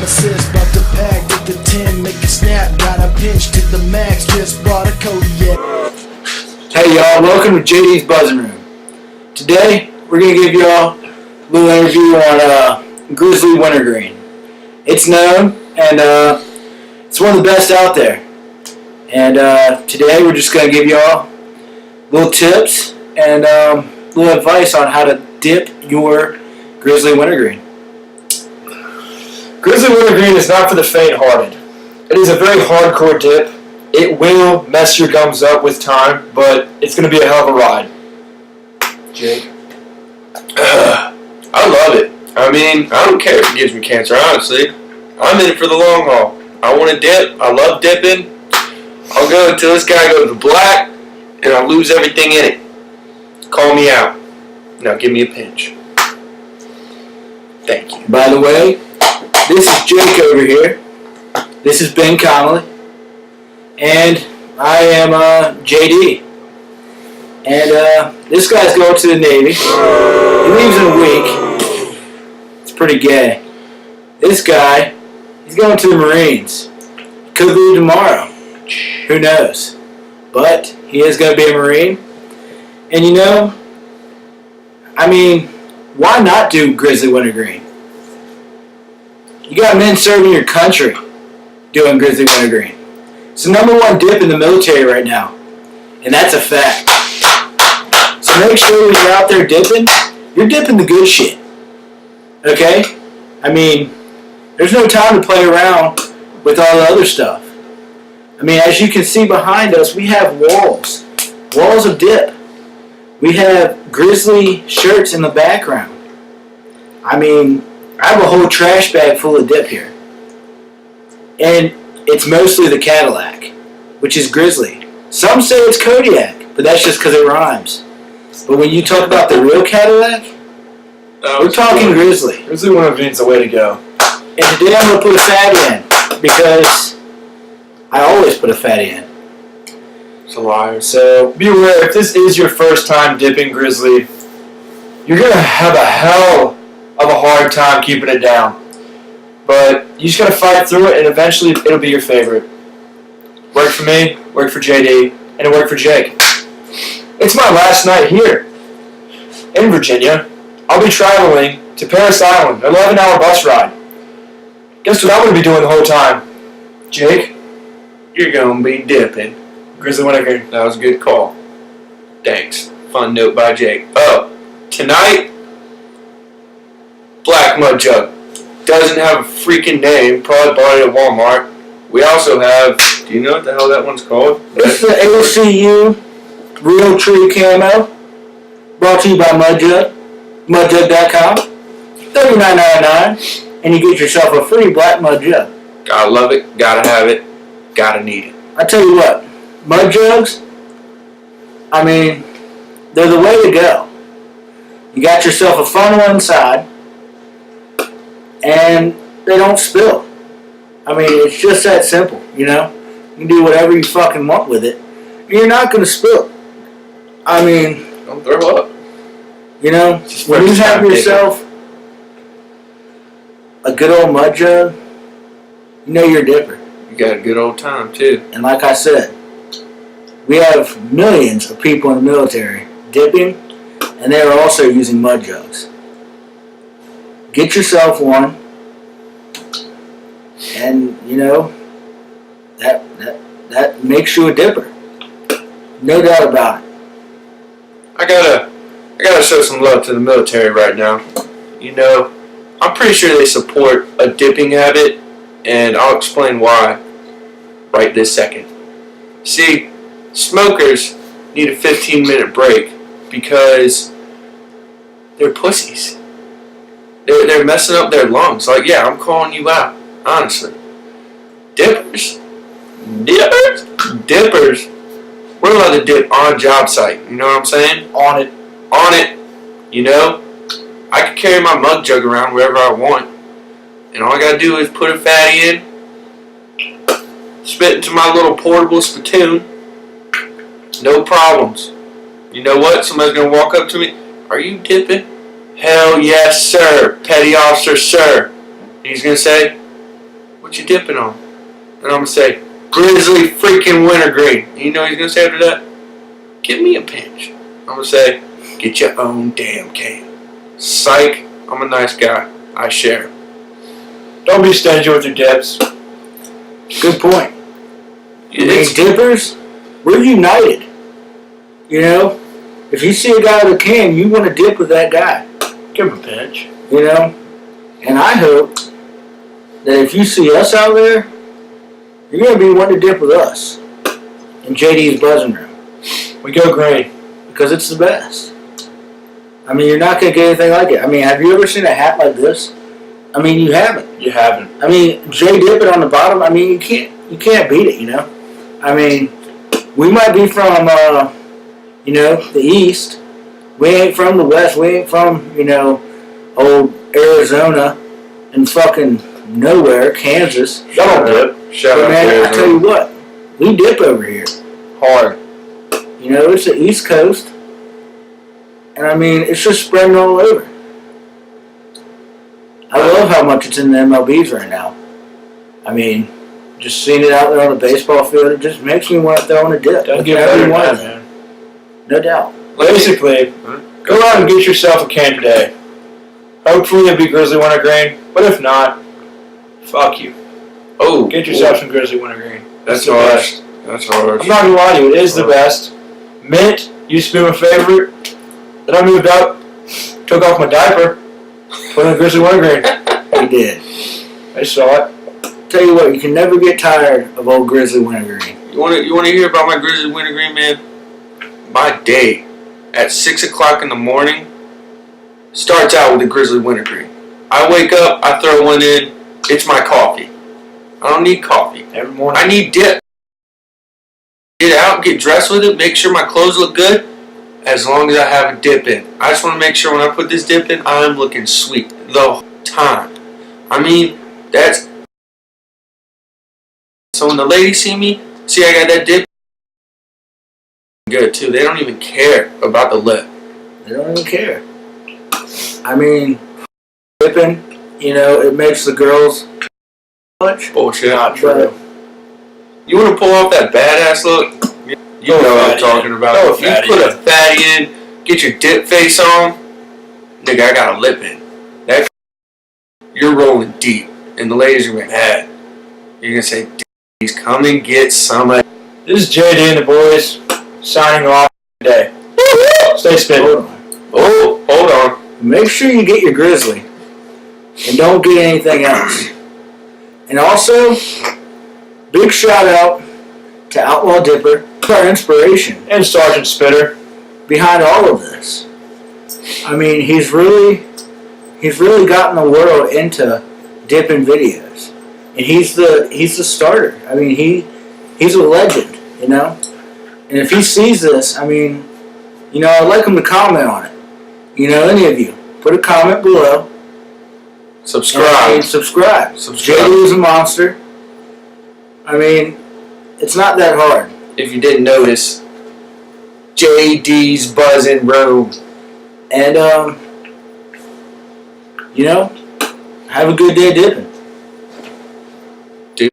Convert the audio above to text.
assist, about to pack with the 10, make it snap, got a pinch to the max, just bought a Kodiak. Hey y'all, welcome to JD's Buzzing Room. Today, we're going to give y'all a little interview on Grizzly Wintergreen. It's known, and it's one of the best out there. And today, we're just going to give y'all little tips and little advice on how to dip your Grizzly Wintergreen. Grizzly Wintergreen is not for the faint-hearted. It is a very hardcore dip. It will mess your gums up with time, but it's going to be a hell of a ride. Jake? I love it. I mean, I don't care if it gives me cancer, honestly. I'm in it for the long haul. I want to dip. I love dipping. I'll go until this guy goes black, and I lose everything in it. Call me out. Now give me a pinch. Thank you. By the way, this is Jake over here. This is Ben Connolly. And I am JD. And this guy's going to the Navy. He leaves in a week. It's pretty gay. This guy, he's going to the Marines. Could leave tomorrow. Who knows? But he is going to be a Marine. And you know, I mean, why not do Grizzly Wintergreen? You got men serving your country doing Grizzly Wintergreen. It's the #1 dip in the military right now. And that's a fact. So make sure when you're out there dipping, you're dipping the good shit. Okay? I mean, there's no time to play around with all the other stuff. I mean, as you can see behind us, we have walls. Walls of dip. We have Grizzly shirts in the background. I mean, I have a whole trash bag full of dip here. And it's mostly the Cadillac, which is Grizzly. Some say it's Kodiak, but that's just because it rhymes. But when you talk about the real Cadillac, we're talking Grizzly. Grizzly Wintergreen's the way to go. And today I'm going to put a fatty in, because I always put a fatty in. It's a liar. So be aware, if this is your first time dipping Grizzly, you're going to have a hell of a hard time keeping it down. But you just got to fight through it, and eventually it'll be your favorite. Worked for me, worked for JD, and it worked for Jake. It's my last night here in Virginia. I'll be traveling to Paris Island, an 11-hour bus ride. Guess what I'm going to be doing the whole time? Jake? You're going to be dipping. Grizzly Wintergreen. That was a good call. Thanks. Fun note by Jake. Oh, tonight, Black Mud Jug. Doesn't have a freaking name. Probably bought it at Walmart. We also have, do you know what the hell that one's called? It's the ACU Real Tree Camo. Brought to you by Mudjug. Mudjug.com. $39.99. And you get yourself a free black mud jug. Gotta love it. Gotta have it. Gotta need it. I tell you what, mud jugs, I mean, they're the way to go. You got yourself a funnel inside, and they don't spill. I mean, it's just that simple, you know? You can do whatever you fucking want with it, and you're not going to spill. I mean, Don't throw up. you know, when you have yourself a good old mud jug, you know you're a dipper. You got a good old time, too. And like I said, we have millions of people in the military dipping, and they're also using mud jugs. Get yourself one, and you know that makes you a dipper. No doubt about it. I gotta show some love to the military right now. You know, I'm pretty sure they support a dipping habit, and I'll explain why right this second. See, smokers need a 15-minute break because they're pussies. They're messing up their lungs. Like, yeah, I'm calling you out, honestly. Dippers, we're allowed to dip on job site. You know what I'm saying? On it. You know, I can carry my mug jug around wherever I want, and all I gotta do is put a fatty in, spit into my little portable spittoon. No problems. You know what? Somebody's gonna walk up to me. Are you dipping? Hell yes, sir. Petty officer, sir. And he's gonna say, what you dipping on? And I'm going to say, Grizzly freaking Wintergreen. And you know what he's going to say after that? Give me a pinch. I'm going to say, get your own damn can. Psych, I'm a nice guy. I share. Don't be stingy with your dips. Good point. It's Dippers, we're united. You know, if you see a guy with a can, you want to dip with that guy. Give him a pinch. You know, and I hope that if you see us out there, you're going to be wanting to dip with us in JD's buzzing room. We go green. Because it's the best. I mean, you're not going to get anything like it. I mean, have you ever seen a hat like this? I mean, you haven't. You haven't. I mean, J DIPPin on the bottom, I mean, you can't beat it, you know? I mean, we might be from, you know, the East. We ain't from the West. We ain't from, you know, old Arizona and fucking nowhere, Kansas. Y'all don't dip. Shout But out man, to I tell you what, we dip over here. Hard. You know, it's the East Coast. And I mean, it's just spreading all over. I love how much it's in the MLBs right now. I mean, just seeing it out there on the baseball field, it just makes me want to throw in a dip. Doesn't With get better than every one that, of them. man. No doubt. Basically, go out and get yourself a can today. Hopefully it'll be Grizzly Wintergreen, but if not, fuck you. Oh, Get yourself some Grizzly Wintergreen. That's the harsh. best. That's harsh. I'm not gonna lie to you, it is the best. Mint used to be my favorite. Then I moved up, took off my diaper, put in Grizzly Wintergreen. We did. I saw it. Tell you what, you can never get tired of old Grizzly Wintergreen. You want to hear about my Grizzly Wintergreen, man? My day at 6 o'clock in the morning starts out with a Grizzly Wintergreen. I wake up, I throw one in, it's my coffee. I don't need coffee. Every morning. I need dip. Get out, get dressed with it, make sure my clothes look good, as long as I have a dip in. I just want to make sure when I put this dip in, I'm looking sweet the whole time. I mean, that's... So when the ladies see me, see I got that dip, good too. They don't even care about the lip. They don't even care. I mean, dipping, you know, it makes the girls much. Bullshit. Not true. You want to pull off that badass look? You know what I'm talking about. Go If you fatty put a fatty in, get your dip face on, nigga, I got a lip in. That you're rolling deep, and the ladies are gonna be mad. You're gonna say, "He's come and get some of." This is JD and the boys signing off today. Stay spinning. Oh, hold on. Make sure you get your Grizzly. And don't get anything else. And also, big shout out to Outlaw Dipper, our inspiration And Sergeant Spitter. behind all of this. I mean, he's really gotten the world into dipping videos. And he's the starter. I mean, he's a legend, you know? And if he sees this, I mean, you know, I'd like him to comment on it. You know, any of you, put a comment below. Subscribe. And subscribe. Subscribe. JD is a monster. I mean, it's not that hard. If you didn't notice, JD's buzzing room. And, you know, have a good day dipping.